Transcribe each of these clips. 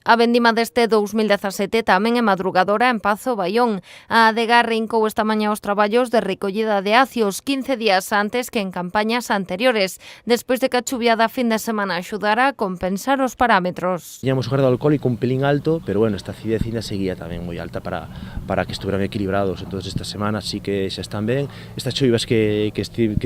A vendima deste 2017 tamén é madrugadora en Pazo Baión. A adega rincou esta mañá os traballos de recollida de acios 15 días antes que en campañas anteriores, despois de que a chuvia da fin de semana axudara a compensar os parámetros. Tiñamos o grado alcohólico un pelín alto, pero bueno, esta acidez ainda seguía tamén moi alta para que estuveran equilibrados. Entón, esta semana sí que xa están ben. Estas choivas que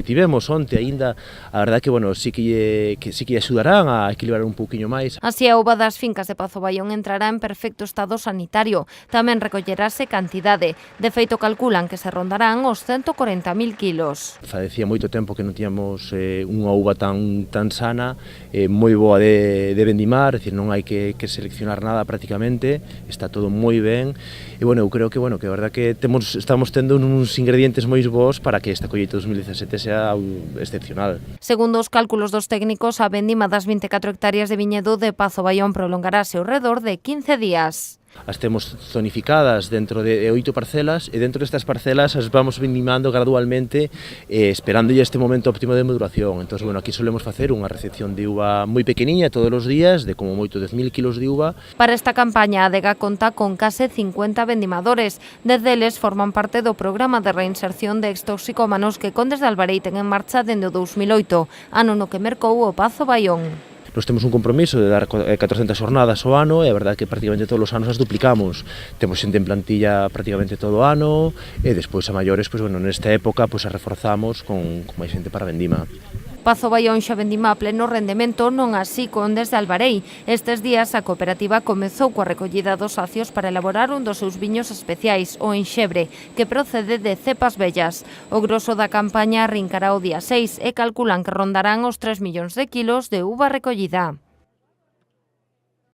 tivemos onte aínda, a verdade que, bueno, sí que axudarán a equilibrar un pouquiño máis. Así, a uva das fincas de Pazo Baión entrará en perfecto estado sanitario. Tamén recollerase cantidade. De feito, calculan que se rondarán os 140.000 kilos. Facía moito tempo que non tiñamos unha uva tan sana, moi boa de vendimar, é dicir, non hai que seleccionar nada prácticamente, está todo moi ben. E, bueno, eu creo que, a verdad que estamos tendo uns ingredientes moi bons para que esta colleita 2017 sea excepcional. Segundo os cálculos dos técnicos, a vendima das 24 hectáreas de viñedo de Pazo Baión prolongarase ao redor de 15 días. As temos zonificadas dentro de 8 parcelas e dentro destas parcelas as vamos vendimando gradualmente esperando este momento óptimo de maduración. Entón, bueno, aquí solemos facer unha recepción de uva moi pequeniña todos os días, de como moito 10.000 kilos de uva. Para esta campaña, a adega conta con case 50 vendimadores. Desde eles forman parte do programa de reinserción de extoxicómanos que Condes de Albarei ten en marcha dende o 2008, ano no que mercou o Pazo Baión. Nos temos un compromiso de dar 400 jornadas ao ano e a verdade que prácticamente todos os anos as duplicamos. Temos xente en plantilla prácticamente todo o ano e despois a maiores, nesta época, a reforzamos con máis xente para vendima. Pazo Baión xa vendima a pleno rendemento, non así Condes de Albarei. Estes días a cooperativa comezou coa recollida dos acios para elaborar un dos seus viños especiais, o enxebre, que procede de cepas vellas. O groso da campaña arrincará o día 6 e calculan que rondarán os 3 millóns de kilos de uva recollida.